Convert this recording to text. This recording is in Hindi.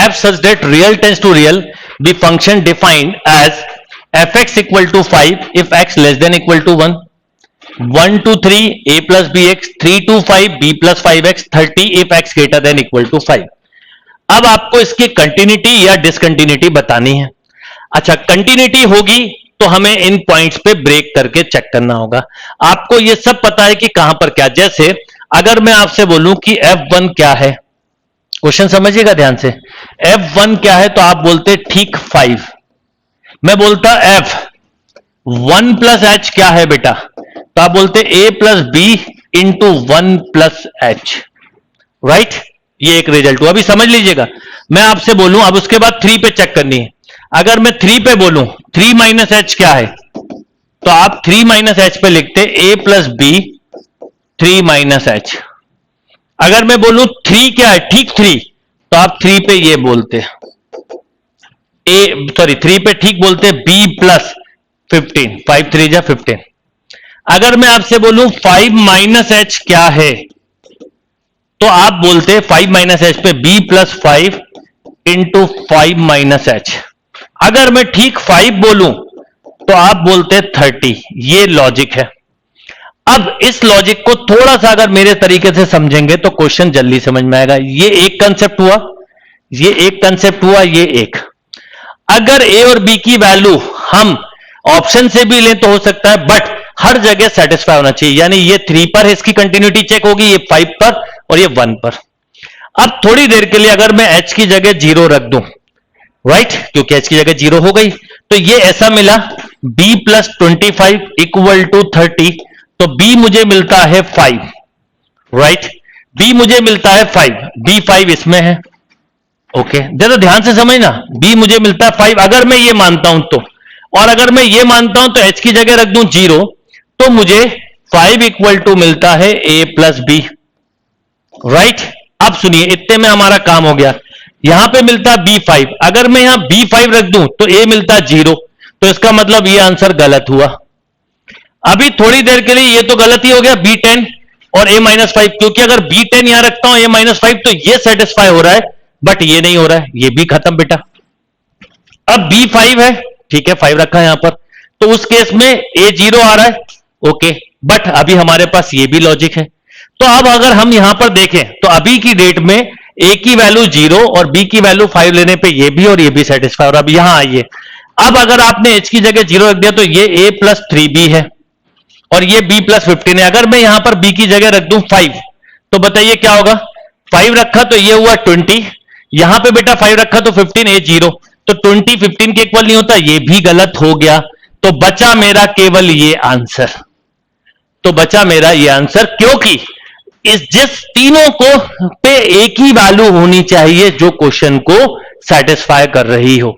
f such that real tends to real be function defined as fx equal to 5 if x less than equal to 1, 1 to 3 a plus bx, 3 to 5 b plus 5x, 30 if x greater than equal to 5. अब आपको इसकी कंटिन्यूटी या डिसकंटिन्यूटी बतानी है. अच्छा, कंटिन्यूटी होगी तो हमें इन पॉइंट्स पे ब्रेक करके चेक करना होगा. आपको ये सब पता है कि कहां पर क्या. जैसे अगर मैं आपसे बोलूं कि f1 क्या है, क्वेश्चन समझिएगा ध्यान से. f1 क्या है तो आप बोलते ठीक 5. मैं बोलता f1 प्लस h क्या है बेटा, तो आप बोलते a plus B into 1 plus h. Right, ये एक रिजल्ट हुआ. अभी समझ लीजिएगा. मैं आपसे बोलूं अब उसके बाद 3 पे चेक करनी है. अगर मैं 3 पे बोलूं 3 माइनस एच क्या है, तो आप 3 माइनस एच पे लिखते ए प्लस बी 3 माइनस एच. अगर मैं बोलूं 3 क्या है, ठीक 3, तो आप 3 पे ये बोलते 3 पे ठीक बोलते बी प्लस 15, 5 3 जा 15. अगर मैं आपसे बोलूं 5 माइनस एच क्या है, तो आप बोलते 5 माइनस एच पे B plus 5 into 5 minus H. अगर मैं ठीक 5 बोलूं तो आप बोलते 30. ये लॉजिक है. अब इस लॉजिक को थोड़ा सा अगर मेरे तरीके से समझेंगे तो क्वेश्चन जल्दी समझ में आएगा. ये एक कंसेप्ट हुआ, ये एक कंसेप्ट हुआ, ये एक. अगर ए और बी की वैल्यू हम ऑप्शन से भी लें तो हो सकता है, बट हर जगह सेटिस्फाई होना चाहिए. यानी ये 3 पर इसकी कंटिन्यूटी चेक होगी, ये 5 पर और ये 1 पर. अब थोड़ी देर के लिए अगर मैं h की जगह 0 रख दूं, राइट, क्योंकि h की जगह 0 हो गई, तो ये ऐसा मिला b प्लस 25 इक्वल टू 30. तो b मुझे मिलता है 5. राइट, b मुझे मिलता है 5, b5 इसमें है. ओके, जरा ध्यान से समझना. b मुझे मिलता है 5 अगर मैं ये मानता हूं तो, और अगर मैं ये मानता हूं तो h की जगह रख दूं 0, तो मुझे 5 इक्वल टू मिलता है a प्लस बी. राइट, अब सुनिए, इतने में हमारा काम हो गया. यहां पे मिलता है b5. अगर मैं यहां b5 रख दूं तो a मिलता है 0, तो इसका मतलब ये आंसर गलत हुआ. अभी थोड़ी देर के लिए ये तो गलत ही हो गया b10 और a माइनस 5, क्योंकि अगर b10 यहां रखता हूं a माइनस 5 तो ये सेटिस्फाई हो रहा है, बट ये नहीं हो रहा है. ये भी खत्म बेटा. अब b5 है, ठीक है, 5 रखा है यहां पर, तो उस केस में a 0 आ रहा है. ओके, बट अभी हमारे पास ये भी लॉजिक है. तो अब अगर हम यहां पर देखें तो अभी की डेट में a की वैल्यू 0 और b की वैल्यू 5 लेने पे ये भी और ये भी सेटिस्फाई हो रहा है. अब यहां आइए, अब अगर आपने h की जगह 0 रख दिया तो ये a प्लस 3b है और ये b प्लस 15 है. अगर मैं यहां पर b की जगह रख दूं 5, तो बताइए क्या होगा. 5 रखा तो ये हुआ 20, यहां पे बेटा 5 रखा तो 15, a 0, तो 20 15 के इक्वल नहीं होता, ये भी गलत हो गया. तो बचा मेरा केवल ये आंसर. तो बचा मेरा ये आंसर, क्योंकि जिस तीनों को पे एक ही वैल्यू होनी चाहिए जो क्वेश्चन को सेटिस्फाई कर रही हो.